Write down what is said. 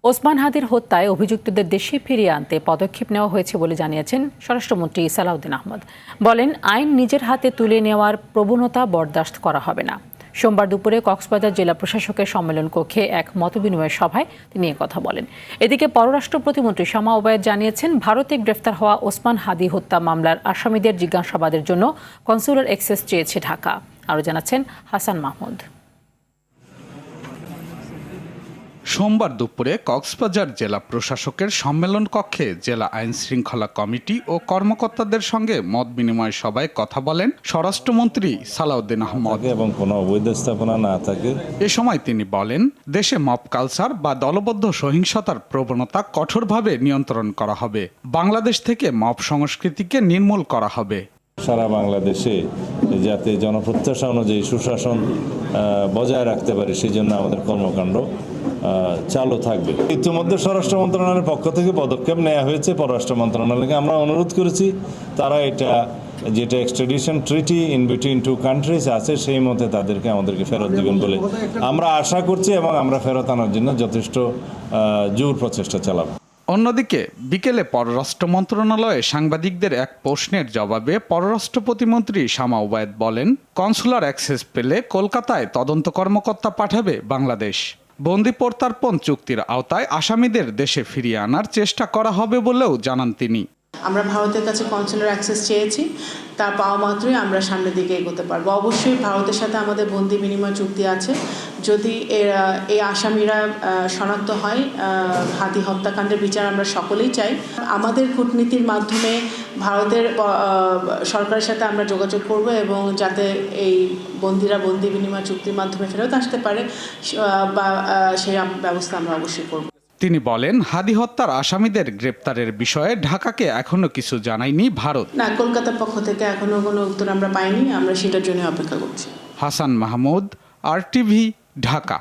ওসমান হাদির হত্যায় অভিযুক্তদের দেশে ফিরিয়ে আনতে পদক্ষেপ নেওয়া হয়েছে বলে জানিয়েছেন স্বরাষ্ট্রমন্ত্রী সালাউদ্দিন আহমদ। বলেন, আইন নিজের হাতে তুলে নেওয়ার প্রবণতা বরদাস্ত করা হবে না। সোমবার দুপুরে কক্সবাজার জেলা প্রশাসকের সম্মেলন কক্ষে এক মতবিনিময় সভায় তিনি কথা বলেন। এদিকে পররাষ্ট্র প্রতিমন্ত্রী শামা ওবায়েদ জানিয়েছেন, ভারতে গ্রেফতার হওয়া ওসমান হাদি হত্যা মামলার আসামিদের জিজ্ঞাসাবাদের জন্য কনসুলার অ্যাক্সেস চেয়েছে ঢাকা। আরও জানাচ্ছেন হাসান মাহমুদ। সোমবার দুপুরে কক্সবাজার জেলা প্রশাসকের সম্মেলন কক্ষে জেলা আইন শৃঙ্খলা কমিটি ও কর্মকর্তাদের সঙ্গে মত বিনিময় সভায় কথা বলেন স্বরাষ্ট্রমন্ত্রী সালাউদ্দিন আহমদ। এবং কোনো অবৈধ স্থাপনা না থাকে। এ সময় তিনি বলেন, দেশে মব কালচার বা দলবদ্ধ সহিংসতার প্রবণতা কঠোরভাবে নিয়ন্ত্রণ করা হবে। বাংলাদেশ থেকে মব সংস্কৃতিকে নির্মূল করা হবে। সারা বাংলাদেশে যাতে জনপ্রত্যাশা অনুযায়ী সুশাসন বজায় রাখতে পারে সেই জন্য আমাদের কর্মকাণ্ড চালু থাকবে। ইতিমধ্যে স্বরাষ্ট্র মন্ত্রণালয়ের পক্ষ থেকে পদক্ষেপ নেওয়া হয়েছে। পররাষ্ট্র মন্ত্রণালয়কে আমরা অনুরোধ করেছি তারা এটা যেটা extradition treaty in between two countries আছে সেই মতে তাদেরকে আমাদেরকে ফেরত দিবেন বলে আমরা আশা করছি এবং আমরা ফেরত আনার জন্য যথেষ্ট জোর প্রচেষ্টা চালাবো। অন্যদিকে বিকেলে পররাষ্ট্র মন্ত্রণালয়ে সাংবাদিকদের এক প্রশ্নের জবাবে পররাষ্ট্র প্রতিমন্ত্রী শামা ওবায়েদ বলেন, কনসুলার অ্যাক্সেস পেলে কলকাতায় তদন্ত কর্মকর্তা পাঠাবে বাংলাদেশ। বন্দি প্রত্যার্পণ চুক্তির আওতায় আসামিদের দেশে ফিরিয়ে আনার চেষ্টা করা হবে বলেও জানান তিনি। আমরা ভারতের কাছে কনসুলার অ্যাক্সেস চেয়েছি, তা পাওয়া মাত্রই আমরা সামনের দিকে এগোতে পারবো। অবশ্যই ভারতের সাথে আমাদের বন্দি বিনিময় চুক্তি আছে। যদি এই আসামিরা শনাক্ত হয়, হাদি হত্যাকাণ্ডের বিচার আমরা সকলেই চাই। আমাদের কূটনীতির মাধ্যমে ভারতের সরকারের সাথে আমরা যোগাযোগ করব এবং যাতে এই বন্দিরা বন্দি বিনিময় চুক্তির মাধ্যমে ফেরত আসতে পারে বা সেই ব্যবস্থা আমরা অবশ্যই করব। তিনি বলেন, হাদি হত্যার আসামিদের গ্রেপ্তারের বিষয়ে ঢাকাকে এখনো কিছু জানায়নি ভারত। না, কলকাতার পক্ষ থেকে এখনো কোনো উত্তর আমরা পাইনি। আমরা সেটার জন্য অপেক্ষা করছি। হাসান মাহমুদ, RTV, ঢাকা।